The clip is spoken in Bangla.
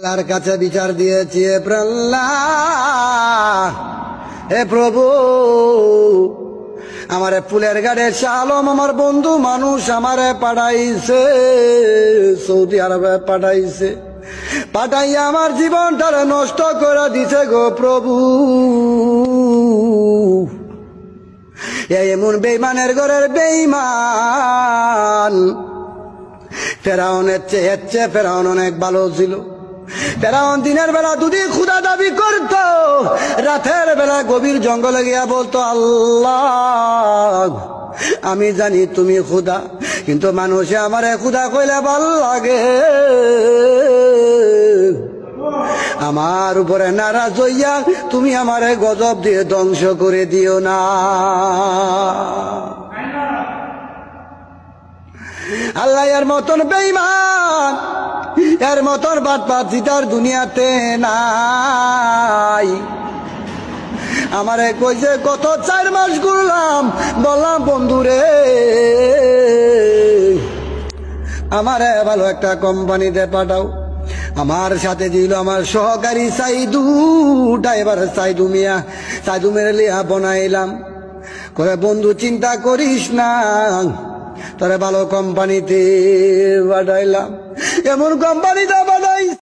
আল্লাহর কাছে বিচার দিয়েছি, হে আল্লাহ, হে প্রভু, আমারে ফুলের গাড়ে শাহ আলম আমার বন্ধু মানুষ আমারে পাঠাইছে, সৌদি আরবে পাঠাইছে, পাঠাইয়া আমার জীবনটারে নষ্ট করে দিছে গো প্রভু। এমন বেঈমানের ঘরের বেঈমান। ফেরাউনের চেয়ে ফেরাউন অনেক ভালো ছিল। ফেরাউন দিনের বেলা যদি খুদা দাবি করত, রাতের বেলা গভীর জঙ্গলে গিয়া বলতো, আল্লাহ আমি জানি তুমি খুদা, কিন্তু মানুষে আমারে খুদা কইলে ভাল লাগে, আমার উপরে নারাজ হইয়া তুমি আমারে গজব দিয়ে ধ্বংস করে দিও না। আল্লাহ এর মতন বেঈমান, এর মতন বাটপার জিতার দুনিয়াতে নাই। আমারে কইছে কত 4 মাস ঘুরলাম, বললাম বন্ধুরে আমারে ভালো একটা কোম্পানিতে পাঠাও। আমার সাথে দিল আমার সহকারী সাইদু ড্রাইভার, সাইদু মিয়া, সাইদু মেরে লিয়া বনাইলাম। কয়ে বন্ধু চিন্তা করিস না, তোরে ভালো কোম্পানিতে পাঠাইলাম। এমন কোম্পানিতে